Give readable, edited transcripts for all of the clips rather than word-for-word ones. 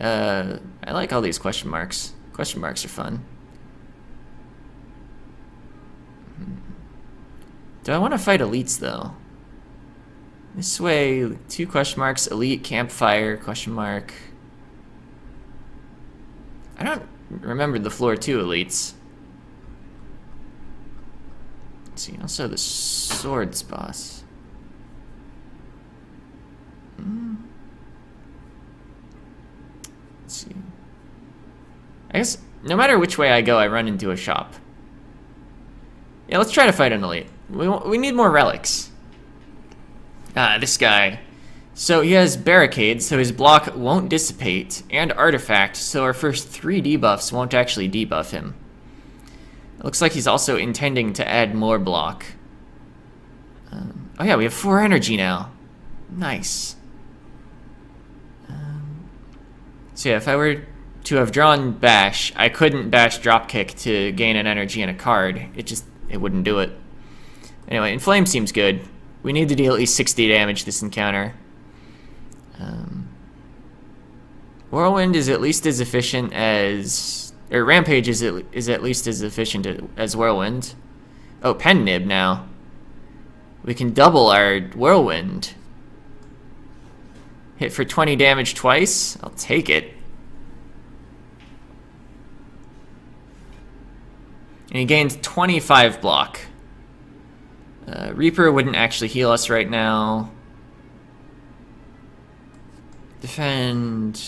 I like all these question marks. Question marks are fun. Do I want to fight elites, though? This way, 2 question marks, elite, campfire, question mark. I don't remember the floor 2 elites. Let's see, also the swords boss. Let's see. I guess no matter which way I go, I run into a shop. Yeah, let's try to fight an elite. We need more relics. This guy. So he has barricades, so his block won't dissipate, and artifact, so our first 3 debuffs won't actually debuff him. It looks like he's also intending to add more block. Oh yeah, we have 4 energy now. Nice. So yeah, if I were to have drawn Bash, I couldn't Bash Dropkick to gain an energy and a card. It wouldn't do it. Anyway, Inflame seems good. We need to deal at least 60 damage this encounter. Whirlwind is at least as efficient as... Or Rampage is at least as efficient as Whirlwind. Oh, Pen Nib now. We can double our Whirlwind. Hit for 20 damage twice? I'll take it. And he gained 25 block. Reaper wouldn't actually heal us right now. Defend.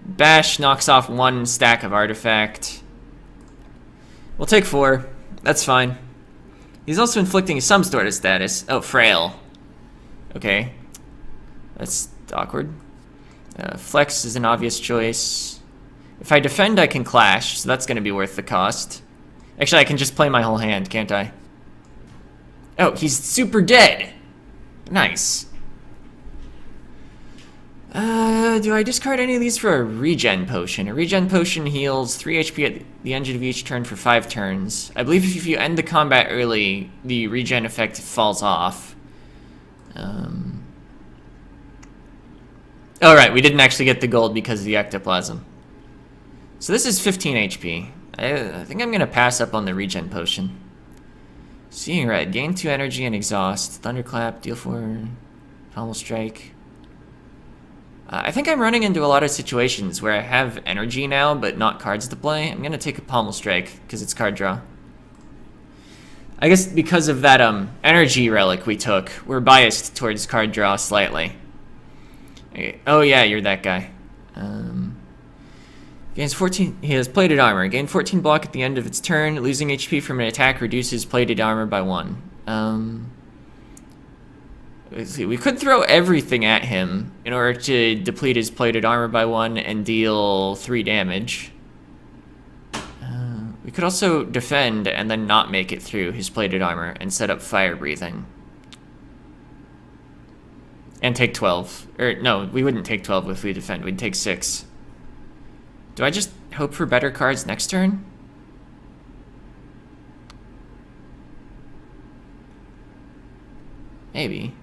Bash knocks off 1 stack of artifact. We'll take 4. That's fine. He's also inflicting some sort of status. Oh, frail. Okay. That's awkward. Flex is an obvious choice. If I defend, I can clash, so that's going to be worth the cost. Actually, I can just play my whole hand, can't I? Oh, he's super dead. Nice. Do I discard any of these for a regen potion? A regen potion heals 3 HP at the end of each turn for 5 turns. I believe if you end the combat early, the regen effect falls off. Oh, right, we didn't actually get the gold because of the ectoplasm. So this is 15 HP. I think I'm going to pass up on the regen potion. Seeing red, gain 2 energy and exhaust. Thunderclap, deal 4, pommel strike. I think I'm running into a lot of situations where I have energy now, but not cards to play. I'm going to take a pommel strike, because it's card draw. I guess because of that energy relic we took, we're biased towards card draw slightly. Okay. Oh yeah, you're that guy. Gains 14, he has plated armor. Gain 14 block at the end of its turn. Losing HP from an attack reduces plated armor by 1. Let's see, we could throw everything at him in order to deplete his plated armor by 1 and deal 3 damage. We could also defend and then not make it through his plated armor and set up fire breathing. And take 12. Or no, we wouldn't take 12 if we defend. We'd take 6. Do I just hope for better cards next turn? Maybe.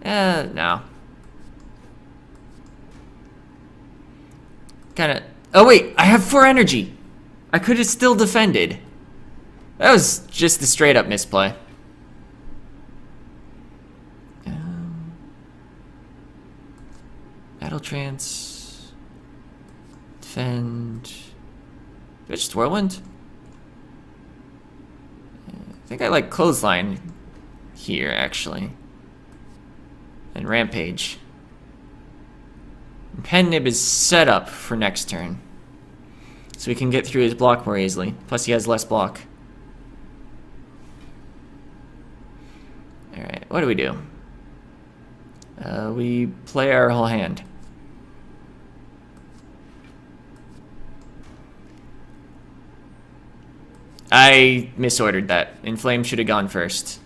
No. Kinda... Oh wait, I have 4 energy! I could have still defended. That was just a straight up misplay. Battle trance... Defend... Do I just Whirlwind? I think I like Clothesline here, actually. And Rampage. And Pen Nib is set up for next turn. So we can get through his block more easily. Plus he has less block. Alright, what do? We play our whole hand. I misordered that. Inflame should have gone first.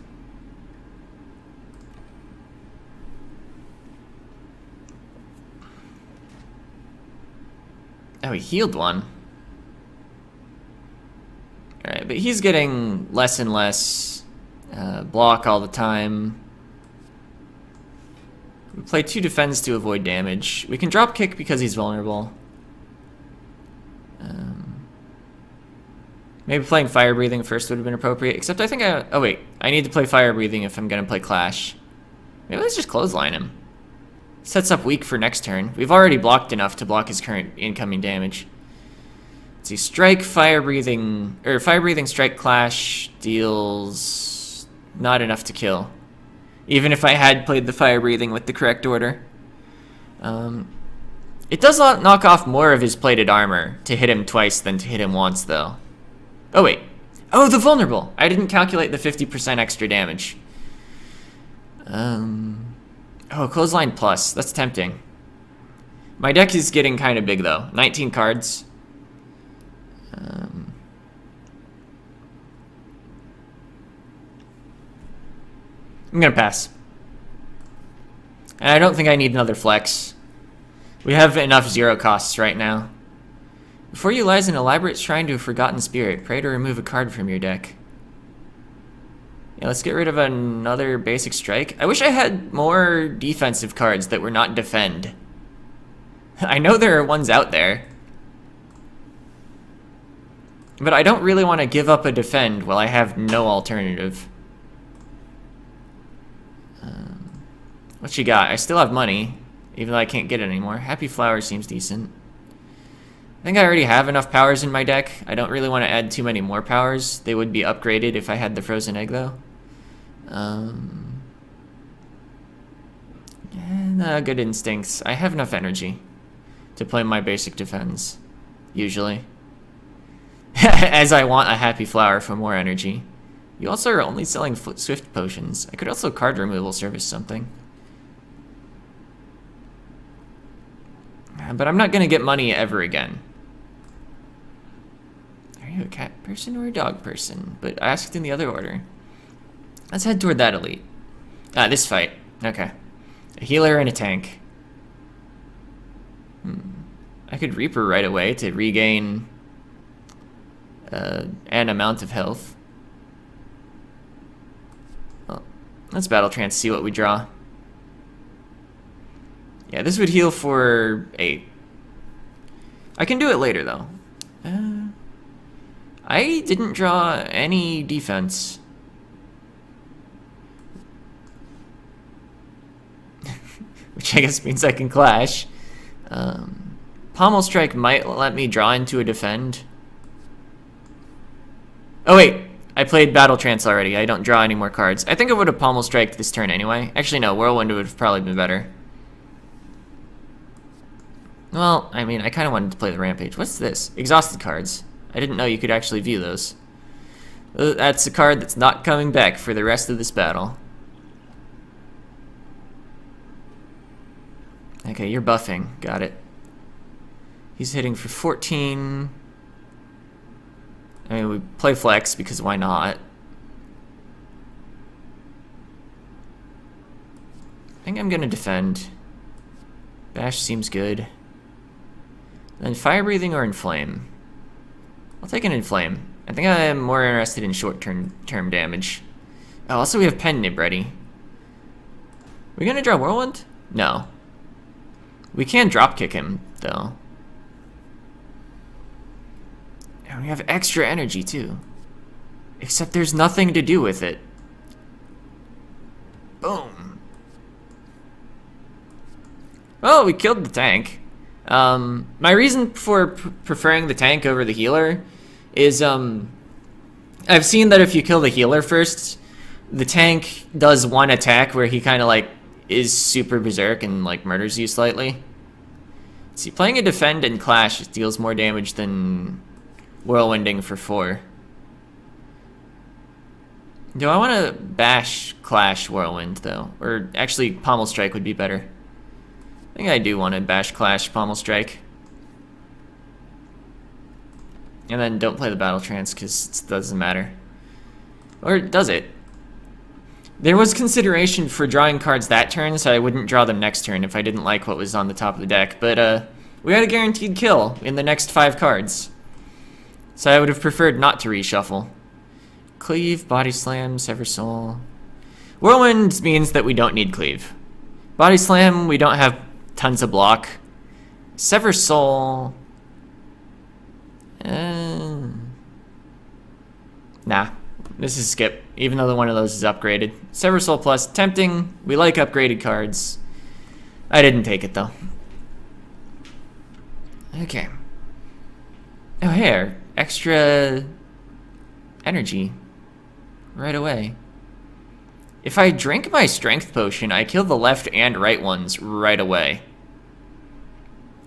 Oh, he healed 1. Alright, but he's getting less and less block all the time. Play 2 defends to avoid damage. We can drop kick because he's vulnerable. Maybe playing fire breathing first would have been appropriate, except I think oh wait, I need to play fire breathing if I'm gonna play clash. Maybe let's just clothesline him. Sets up weak for next turn. We've already blocked enough to block his current incoming damage. Let's see, strike, fire breathing strike clash deals not enough to kill. Even if I had played the fire breathing with the correct order. It does knock off more of his plated armor to hit him twice than to hit him once though. Oh wait. Oh, the vulnerable! I didn't calculate the 50% extra damage. Oh, clothesline plus. That's tempting. My deck is getting kind of big though. 19 cards. I'm gonna pass. And I don't think I need another flex. We have enough 0 costs right now. Before you lies an elaborate shrine to a forgotten spirit. Pray to remove a card from your deck. Yeah, let's get rid of another basic strike. I wish I had more defensive cards that were not defend. I know there are ones out there. But I don't really want to give up a defend while I have no alternative. What you got? I still have money, even though I can't get it anymore. Happy Flower seems decent. I think I already have enough powers in my deck. I don't really want to add too many more powers. They would be upgraded if I had the Frozen Egg, though. Yeah, good instincts. I have enough energy to play my basic defense, usually. As I want a Happy Flower for more energy. You also are only selling Swift Potions. I could also card removal service something. But I'm not going to get money ever again. Are you a cat person or a dog person? But asked in the other order. Let's head toward that elite. Ah, this fight. Okay. A healer and a tank. I could Reaper right away to regain an amount of health. Well, let's Battle Trance, see what we draw. Yeah, this would heal for 8. I can do it later, though. I didn't draw any defense. Which I guess means I can clash. Pommel Strike might let me draw into a defend. Oh wait, I played Battle Trance already. I don't draw any more cards. I think I would have Pommel Striked this turn anyway. Actually no, Whirlwind would have probably been better. Well, I mean, I kind of wanted to play the Rampage. What's this? Exhausted cards. I didn't know you could actually view those. That's a card that's not coming back for the rest of this battle. Okay, you're buffing. Got it. He's hitting for 14. I mean, we play flex because why not? I think I'm gonna defend. Bash seems good. Then fire breathing or inflame? I'll take an inflame. I think I am more interested in short-term damage. Oh, also we have Pen Nib ready. We gonna draw Whirlwind? No. We can drop kick him though. And we have extra energy too. Except there's nothing to do with it. Boom. Oh, we killed the tank. My reason for preferring the tank over the healer is I've seen that if you kill the healer first, the tank does one attack where he kind of like is super berserk and like murders you slightly. See, playing a defend and clash deals more damage than whirlwinding for 4. Do I want to bash clash whirlwind though? Or actually pommel strike would be better. I think I do want to bash clash pommel strike. And then don't play the battle trance because it doesn't matter. Or does it? There was consideration for drawing cards that turn, so I wouldn't draw them next turn if I didn't like what was on the top of the deck. But we had a guaranteed kill in the next 5 cards. So I would have preferred not to reshuffle. Cleave, Body Slam, Sever Soul. Whirlwind means that we don't need Cleave. Body Slam, we don't have tons of block. Sever Soul. Nah, this is skip, even though one of those is upgraded. Sever Soul Plus, tempting. We like upgraded cards. I didn't take it though. Okay. Oh, here. Extra energy. Right away. If I drink my strength potion, I kill the left and right ones right away.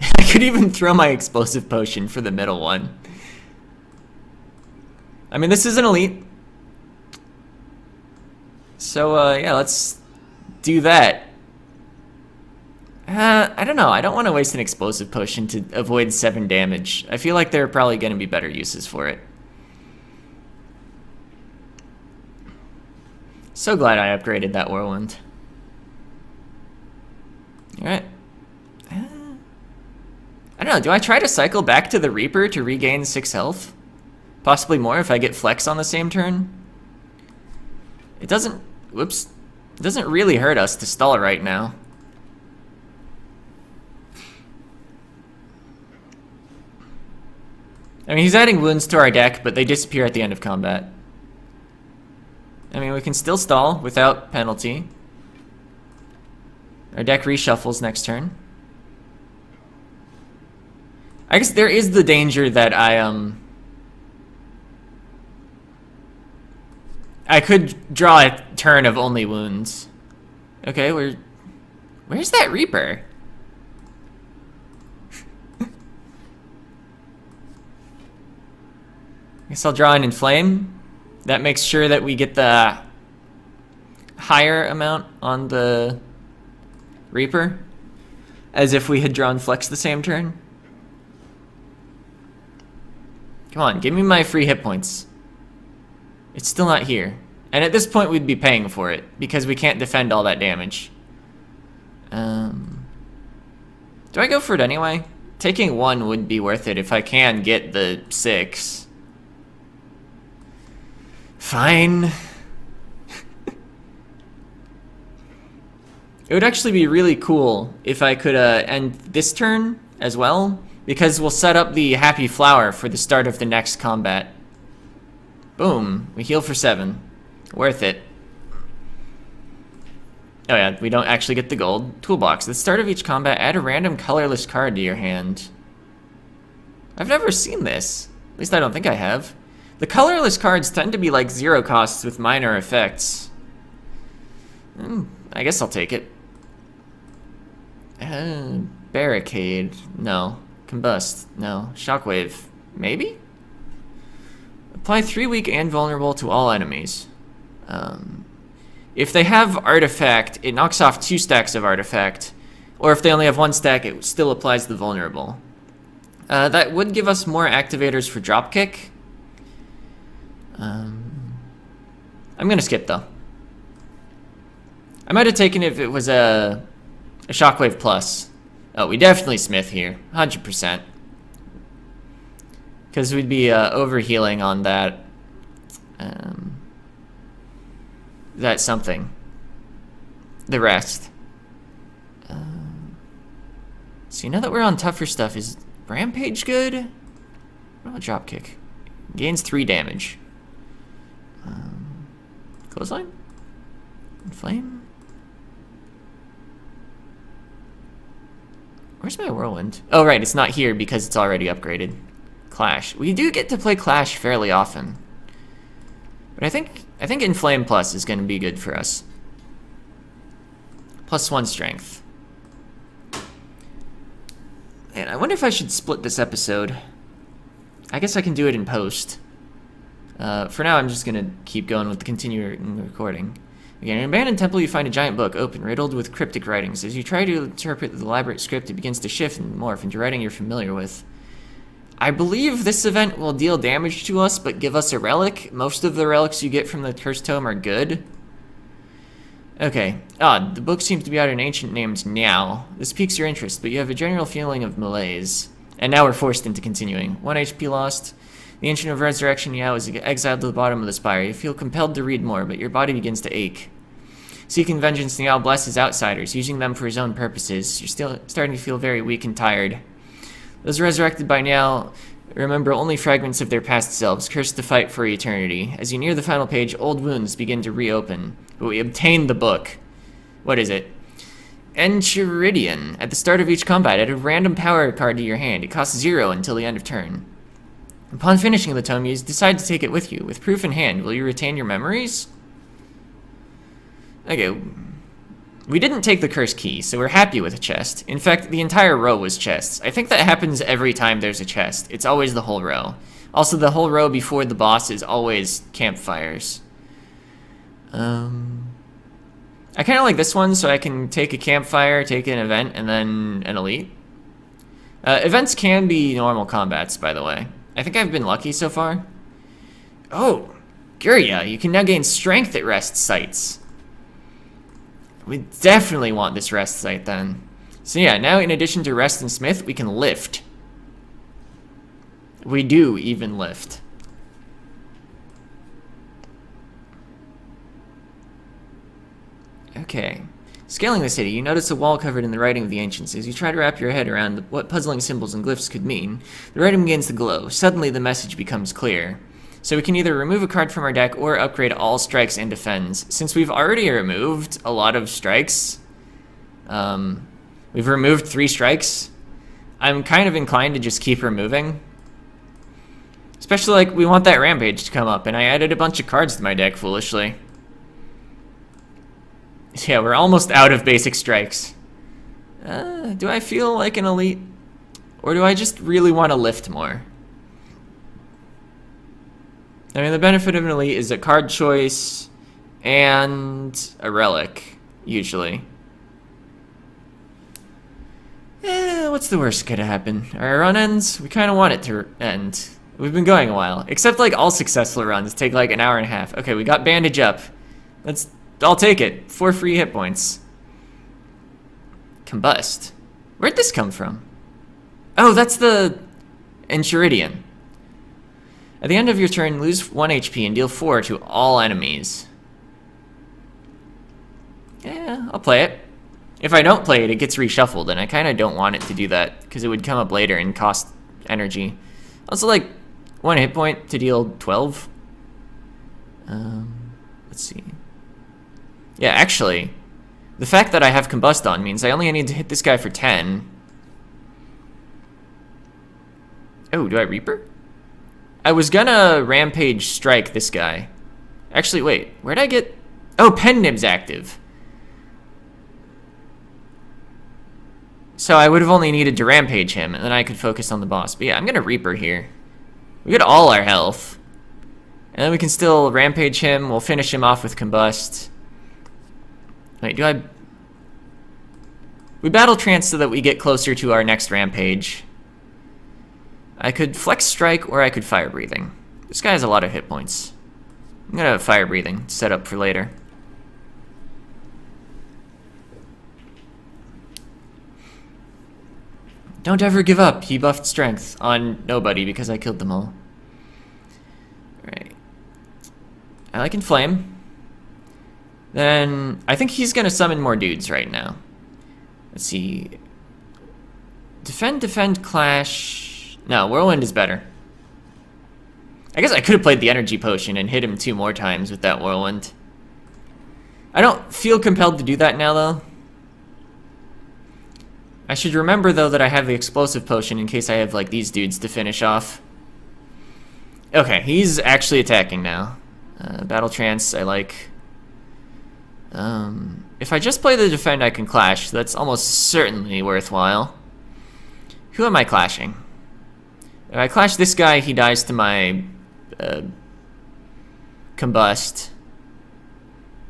I could even throw my explosive potion for the middle one. I mean, this is an elite. So, yeah, let's do that. I don't know. I don't want to waste an explosive potion to avoid 7 damage. I feel like there are probably going to be better uses for it. So glad I upgraded that Whirlwind. Alright. I don't know. Do I try to cycle back to the Reaper to regain 6 health? Possibly more if I get Flex on the same turn? It doesn't... Whoops. It doesn't really hurt us to stall right now. I mean, he's adding wounds to our deck, but they disappear at the end of combat. I mean, we can still stall without penalty. Our deck reshuffles next turn. I guess there is the danger that I could draw a turn of only wounds. Okay, where's that Reaper? Guess I'll draw an Inflame. That makes sure that we get the higher amount on the Reaper, as if we had drawn Flex the same turn. Come on, give me my free hit points. It's still not here. And at this point, we'd be paying for it, because we can't defend all that damage. Do I go for it anyway? Taking 1 would be worth it if I can get the 6. Fine. It would actually be really cool if I could end this turn as well, because we'll set up the Happy Flower for the start of the next combat. Boom. We heal for 7. Worth it. Oh yeah, we don't actually get the gold. Toolbox. At the start of each combat, add a random colorless card to your hand. I've never seen this. At least I don't think I have. The colorless cards tend to be like 0 costs with minor effects. I guess I'll take it. Barricade. No. Combust. No. Shockwave. Maybe? Apply 3 weak and vulnerable to all enemies. If they have Artifact, it knocks off 2 stacks of Artifact. Or if they only have 1 stack, it still applies the vulnerable. That would give us more activators for Dropkick. I'm gonna skip though. I might have taken it if it was a Shockwave Plus. Oh, we definitely Smith here, 100%. Because we'd be overhealing on that. That something. The rest. See, now that we're on tougher stuff, is Rampage good? What about Dropkick? Gains 3 damage. Clothesline? Inflame? Where's my Whirlwind? Oh, right, it's not here because it's already upgraded. Clash. We do get to play Clash fairly often. But I think Inflame Plus is going to be good for us. +1 strength. And I wonder if I should split this episode. I guess I can do it in post. For now, I'm just going to keep going with the continuing recording. Again, in an abandoned temple, you find a giant book, open, riddled with cryptic writings. As you try to interpret the elaborate script, it begins to shift and morph into writing you're familiar with. I believe this event will deal damage to us, but give us a relic. Most of the relics you get from the Cursed Tome are good. Okay. The book seems to be out an ancient named Niao. This piques your interest, but you have a general feeling of malaise. And now we're forced into continuing. 1 HP lost. The Ancient of Resurrection Niao is exiled to the bottom of the Spire. You feel compelled to read more, but your body begins to ache. Seeking vengeance, the owl blesses outsiders, using them for his own purposes. You're still starting to feel very weak and tired. Those resurrected by now remember only fragments of their past selves, cursed to fight for eternity. As you near the final page, old wounds begin to reopen. But we obtain the book. What is it? Enchiridion. At the start of each combat, add a random power card to your hand. It costs 0 until the end of turn. Upon finishing the tome, you decide to take it with you. With proof in hand, will you retain your memories? Okay. We didn't take the cursed key, so we're happy with a chest. In fact, the entire row was chests. I think that happens every time there's a chest. It's always the whole row. Also, the whole row before the boss is always campfires. I kind of like this one, so I can take a campfire, take an event, and then an elite. Events can be normal combats, by the way. I think I've been lucky so far. Oh, Guria, you can now gain strength at rest sites. We definitely want this rest site then. So yeah, now in addition to rest and smith, we can lift. We do even lift. Okay. Scaling the city, you notice a wall covered in the writing of the ancients. As you try to wrap your head around what puzzling symbols and glyphs could mean, the writing begins to glow. Suddenly, the message becomes clear. So we can either remove a card from our deck or upgrade all strikes and defends. Since we've already removed a lot of strikes, we've removed 3 strikes, I'm kind of inclined to just keep removing. Especially, like, we want that rampage to come up, and I added a bunch of cards to my deck, foolishly. Yeah, we're almost out of basic strikes. Do I feel like an elite? Or do I just really want to lift more? I mean, the benefit of an elite is a card choice and a relic, usually. What's the worst gonna happen? Our run ends? We kind of want it to end. We've been going a while. Except, like, all successful runs take, like, an hour and a half. Okay, we got bandage up. I'll take it. 4 free hit points. Combust. Where'd this come from? Oh, that's the Enchiridion. At the end of your turn, lose 1 HP and deal 4 to all enemies. Yeah, I'll play it. If I don't play it, it gets reshuffled, and I kind of don't want it to do that, because it would come up later and cost energy. Also, like, 1 hit point to deal 12. Let's see. Yeah, actually, the fact that I have Combust on means I only need to hit this guy for 10. Oh, do I Reaper? I was gonna Rampage Strike this guy. Actually, wait, where'd I get... Oh, Pen Nib's active. So I would have only needed to Rampage him, and then I could focus on the boss. But yeah, I'm gonna Reaper here. We get all our health. And then we can still Rampage him, we'll finish him off with Combust. Wait, we Battle Trance so that we get closer to our next Rampage. I could Flex Strike or I could Fire Breathing. This guy has a lot of hit points. I'm gonna Fire Breathing, set up for later. Don't ever give up. He buffed strength on nobody because I killed them all. Alright. I like Inflame. Then, I think he's gonna summon more dudes right now. Let's see. Defend, Clash. No, Whirlwind is better. I guess I could have played the Energy Potion and hit him 2 more times with that Whirlwind. I don't feel compelled to do that now, though. I should remember, though, that I have the Explosive Potion in case I have, like, these dudes to finish off. Okay, he's actually attacking now. Battle Trance, I like. If I just play the Defend, I can Clash. That's almost certainly worthwhile. Who am I clashing? If I clash this guy, he dies to my Combust.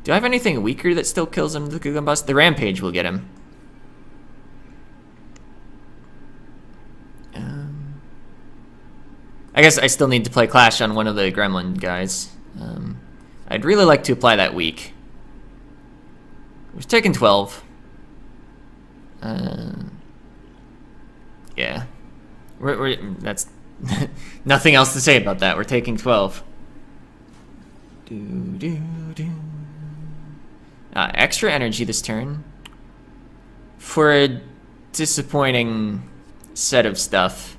Do I have anything weaker that still kills him with the Combust? The Rampage will get him. I guess I still need to play Clash on one of the Gremlin guys. I'd really like to apply that weak. We've taken 12. Yeah. That's nothing else to say about that. We're taking 12. Extra energy this turn. For a disappointing set of stuff.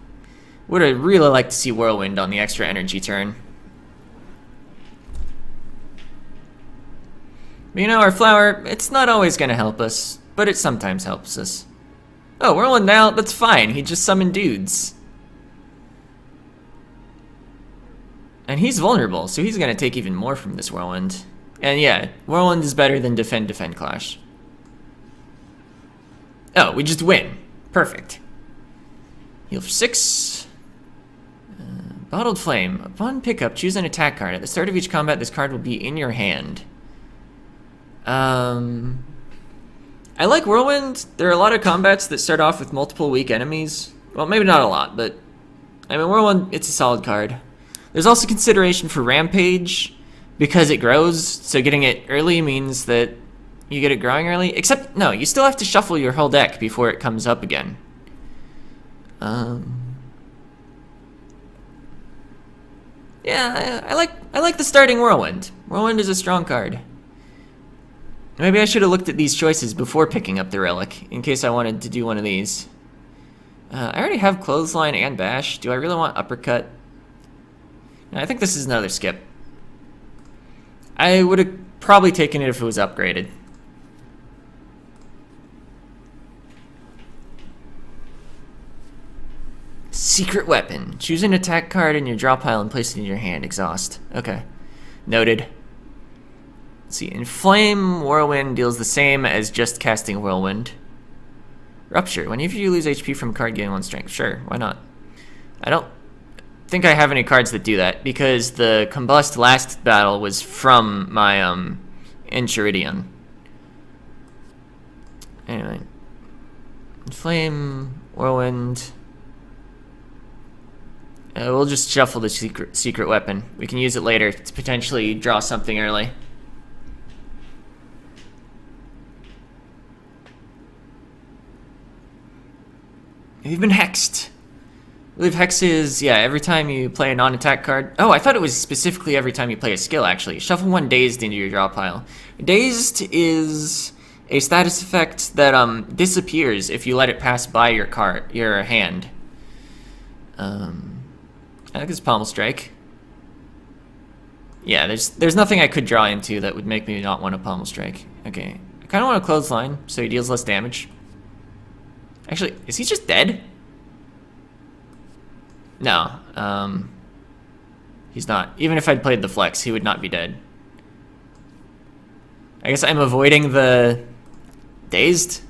Would have really liked to see Whirlwind on the extra energy turn. But you know, our flower, it's not always going to help us, but it sometimes helps us. Oh, Whirlwind now, that's fine. He just summoned dudes. And he's vulnerable, so he's going to take even more from this Whirlwind. And yeah, Whirlwind is better than Defend Clash. Oh, we just win. Perfect. Heal for 6. Bottled Flame. Upon pickup, choose an attack card. At the start of each combat, this card will be in your hand. I like Whirlwind. There are a lot of combats that start off with multiple weak enemies. Well, maybe not a lot, but I mean, Whirlwind, it's a solid card. There's also consideration for Rampage because it grows, so getting it early means that you get it growing early. Except, no, you still have to shuffle your whole deck before it comes up again. Yeah, I like the starting Whirlwind. Whirlwind is a strong card. Maybe I should have looked at these choices before picking up the Relic, in case I wanted to do one of these. I already have Clothesline and Bash. Do I really want Uppercut? No, I think this is another skip. I would have probably taken it if it was upgraded. Secret Weapon. Choose an attack card in your draw pile and place it in your hand. Exhaust. Okay. Noted. Let's see. Inflame Whirlwind deals the same as just casting Whirlwind. Rupture. Whenever you lose HP from a card, gain 1 strength. Sure, why not? I don't think I have any cards that do that, because the Combust last battle was from my Enchiridion. Anyway. Inflame Whirlwind. We'll just shuffle the secret weapon. We can use it later to potentially draw something early. You've been hexed. I believe hex is, yeah, every time you play a non-attack card. Oh, I thought it was specifically every time you play a skill, actually. Shuffle 1 Dazed into your draw pile. Dazed is a status effect that disappears if you let it pass by your hand. I think it's Pommel Strike. Yeah, there's nothing I could draw into that would make me not want a Pommel Strike. Okay, I kind of want a Clothesline, so he deals less damage. Actually, is he just dead? No, he's not. Even if I'd played the Flex, he would not be dead. I guess I'm avoiding the Dazed.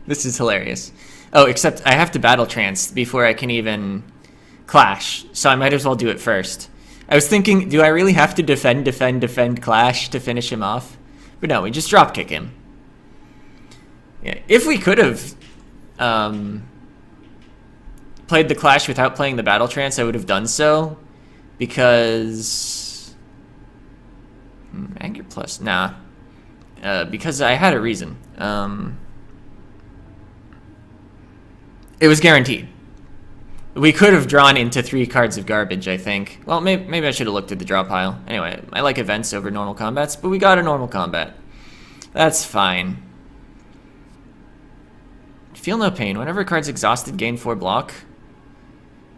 This is hilarious. Oh, except I have to Battle Trance before I can even Clash, so I might as well do it first. I was thinking, do I really have to defend Clash to finish him off? But no, we just dropkick him. Yeah, if we could have played the Clash without playing the Battle Trance, I would have done so, because Anger Plus, nah, because I had a reason. It was guaranteed. We could have drawn into 3 cards of garbage, I think. Well, maybe I should have looked at the draw pile. Anyway, I like events over normal combats, but we got a normal combat. That's fine. Feel no pain. Whenever a card's exhausted, gain 4 block.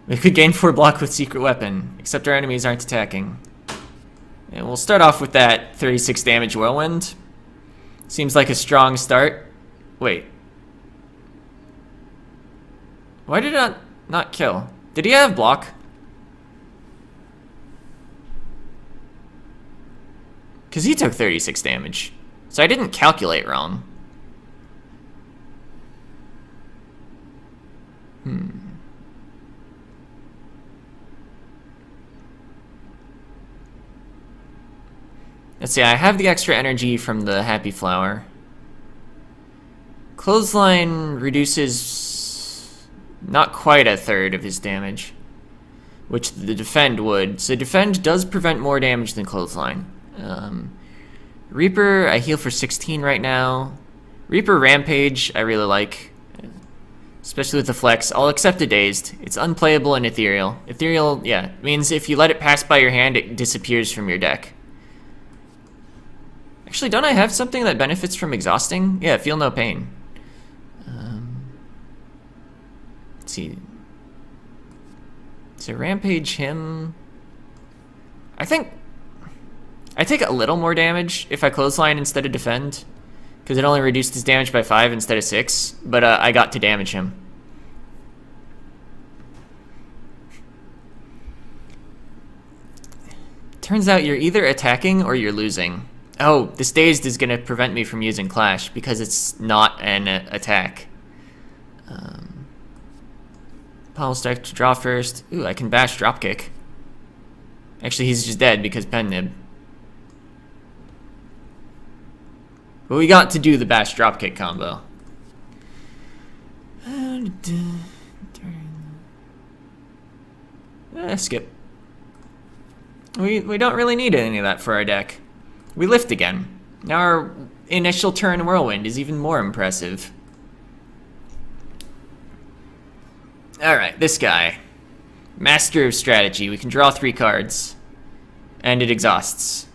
We could gain 4 block with Secret Weapon, except our enemies aren't attacking. And we'll start off with that 36 damage Whirlwind. Seems like a strong start. Wait. Why did it not kill? Did he have block? Because he took 36 damage. So I didn't calculate wrong. Let's see, I have the extra energy from the Happy Flower. Clothesline reduces not quite a third of his damage, which the Defend would. So Defend does prevent more damage than Clothesline. Reaper, I heal for 16 right now. Reaper Rampage, I really like. Especially with the flex. I'll accept a dazed. It's unplayable and ethereal. Ethereal, yeah, means if you let it pass by your hand, it disappears from your deck. Actually, don't I have something that benefits from exhausting? Yeah, feel no pain. Let's see. So rampage him. I think I take a little more damage if I clothesline instead of defend, because it only reduced his damage by 5 instead of 6, but I got to damage him. Turns out you're either attacking or you're losing. Oh, this dazed is going to prevent me from using Clash because it's not an attack. Pommel strike to draw first. Ooh, I can bash dropkick. Actually, he's just dead because pen nib. But we got to do the bash dropkick combo. Skip. We don't really need any of that for our deck. We lift again. Now our initial turn Whirlwind is even more impressive. Alright, this guy. Master of Strategy. We can draw 3 cards. And it exhausts.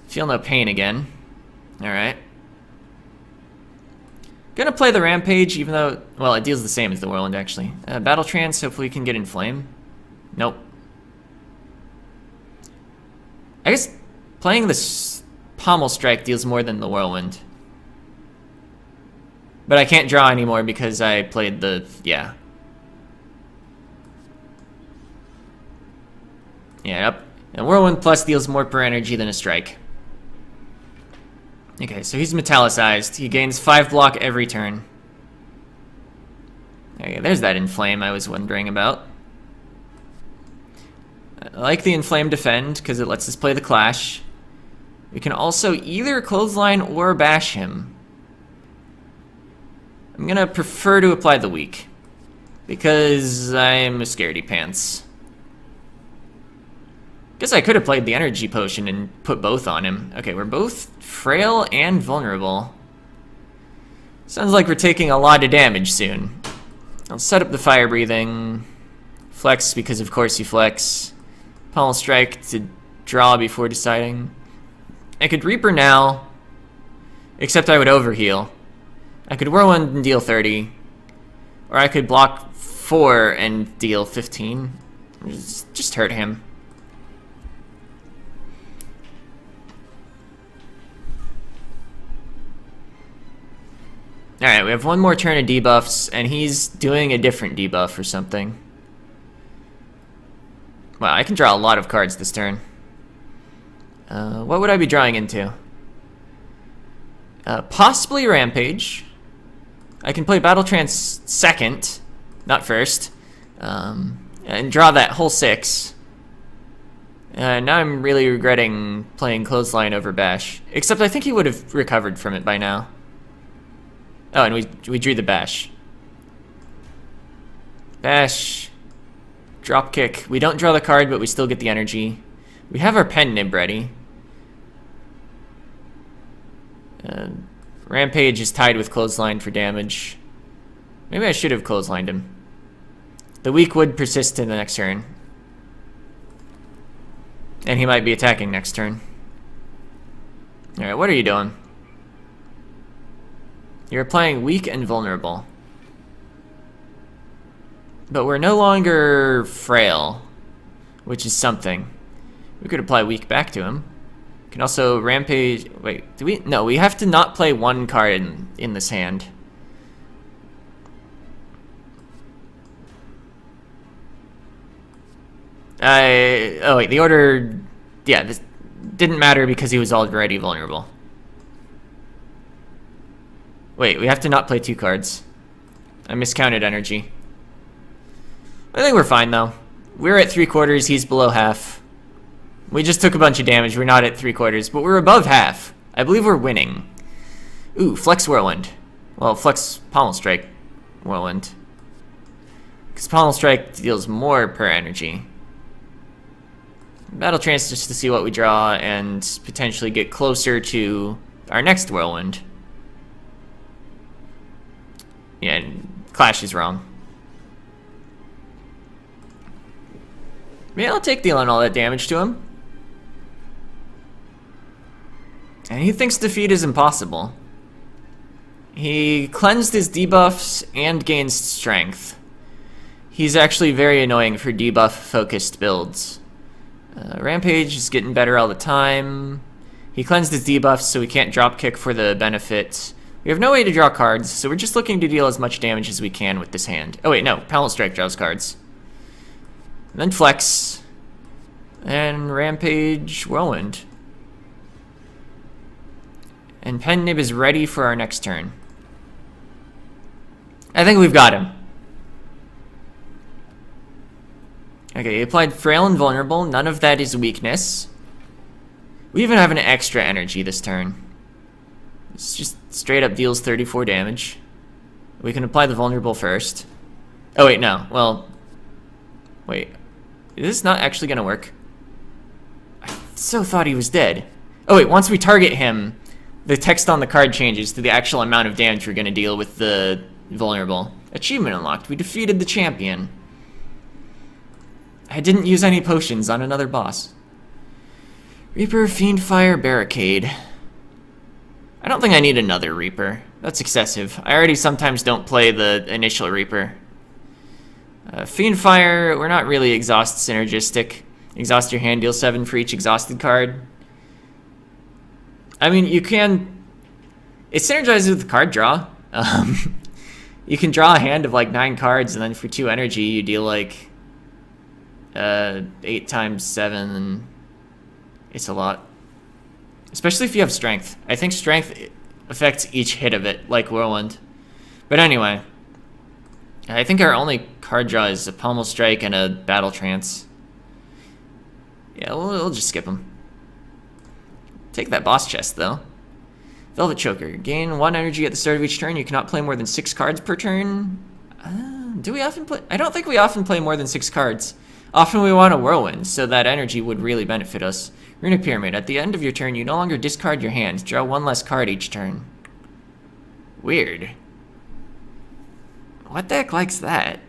Feel no pain again. Alright. Gonna play the Rampage, even though... Well, it deals the same as the Whirlwind, actually. Battle Trance, hopefully we can get Inflame. Nope. I guess playing this Pommel Strike deals more than the Whirlwind. But I can't draw anymore because I played the... Yeah. Yeah, yep. And Whirlwind Plus deals more per energy than a Strike. Okay, so he's metallicized. He gains 5 block every turn. Okay, there's that Inflame I was wondering about. I like the Inflame Defend because it lets us play the Clash. We can also either clothesline or bash him. I'm gonna prefer to apply the Weak because I'm a scaredy pants. Guess I could have played the Energy Potion and put both on him. Okay, we're both frail and vulnerable. Sounds like we're taking a lot of damage soon. I'll set up the Fire Breathing. Flex because of course you flex. Pommel Strike to draw before deciding. I could Reaper now, except I would overheal. I could Whirlwind and deal 30. Or I could block 4 and deal 15. Just hurt him. Alright, we have one more turn of debuffs, and he's doing a different debuff or something. Wow, I can draw a lot of cards this turn. What would I be drawing into? Possibly Rampage. I can play Battle Trance second, not first, and draw that whole 6. Now I'm really regretting playing Clothesline over Bash, except I think he would have recovered from it by now. Oh, and we drew the Bash. Bash. Dropkick. We don't draw the card, but we still get the energy. We have our pen nib ready. Rampage is tied with Clothesline for damage. Maybe I should have clotheslined him. The Weak would persist in the next turn. And he might be attacking next turn. Alright, what are you doing? You're playing Weak and Vulnerable. But we're no longer frail, which is something. We could apply Weak back to him. We can also Rampage... Wait, do we... No, we have to not play one card in this hand. Oh wait, the order... Yeah, this didn't matter because he was already vulnerable. Wait, we have to not play 2 cards. I miscounted energy. I think we're fine though. We're at 3/4, he's below half. We just took a bunch of damage, we're not at 3/4, but we're above half. I believe we're winning. Ooh, Flex Whirlwind. Well, Flex Pommel Strike Whirlwind. Because Pommel Strike deals more per energy. Battle Trance just to see what we draw and potentially get closer to our next Whirlwind. Yeah, Clash is wrong. Yeah, I'll take dealing all that damage to him. And he thinks defeat is impossible. He cleansed his debuffs and gains strength. He's actually very annoying for debuff-focused builds. Rampage is getting better all the time. He cleansed his debuffs, so we can't dropkick for the benefit. We have no way to draw cards, so we're just looking to deal as much damage as we can with this hand. Oh wait, no. Pommel Strike draws cards. And then Flex. And Rampage, Whirlwind. And Pen Nib is ready for our next turn. I think we've got him. Okay, he applied Frail and Vulnerable. None of that is weakness. We even have an extra energy this turn. It's just straight up deals 34 damage. We can apply the Vulnerable first. Oh wait, no. Well, wait. Is this not actually gonna work? I so thought he was dead. Oh wait, once we target him, the text on the card changes to the actual amount of damage we're gonna deal with the Vulnerable. Achievement unlocked. We defeated the champion. I didn't use any potions on another boss. Reaper, Fiendfire, Barricade. I don't think I need another Reaper. That's excessive. I already sometimes don't play the initial Reaper. Fiendfire, we're not really exhaust synergistic. Exhaust your hand, deal 7 for each exhausted card. I mean, you can... It synergizes with the card draw. You can draw a hand of like 9 cards, and then for 2 energy, you deal like 8 times 7, and it's a lot. Especially if you have strength. I think strength affects each hit of it, like Whirlwind. But anyway, I think our only card draw is a Pommel Strike and a Battle Trance. Yeah, we'll just skip them. Take that boss chest, though. Velvet Choker. Gain 1 energy at the start of each turn. You cannot play more than 6 cards per turn. Do we often play? I don't think we often play more than 6 cards. Often we want a Whirlwind, so that energy would really benefit us. Runic Pyramid. At the end of your turn, you no longer discard your hand. Draw 1 less card each turn. Weird. What the heck likes that?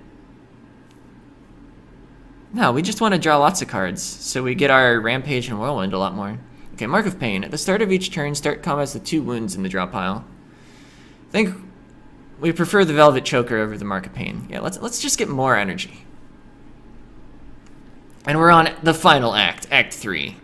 No, we just want to draw lots of cards, so we get our Rampage and Whirlwind a lot more. Okay, Mark of Pain. At the start of each turn, start combats with 2 wounds in the draw pile. I think we prefer the Velvet Choker over the Mark of Pain. Yeah, let's just get more energy. And we're on the final act, Act 3.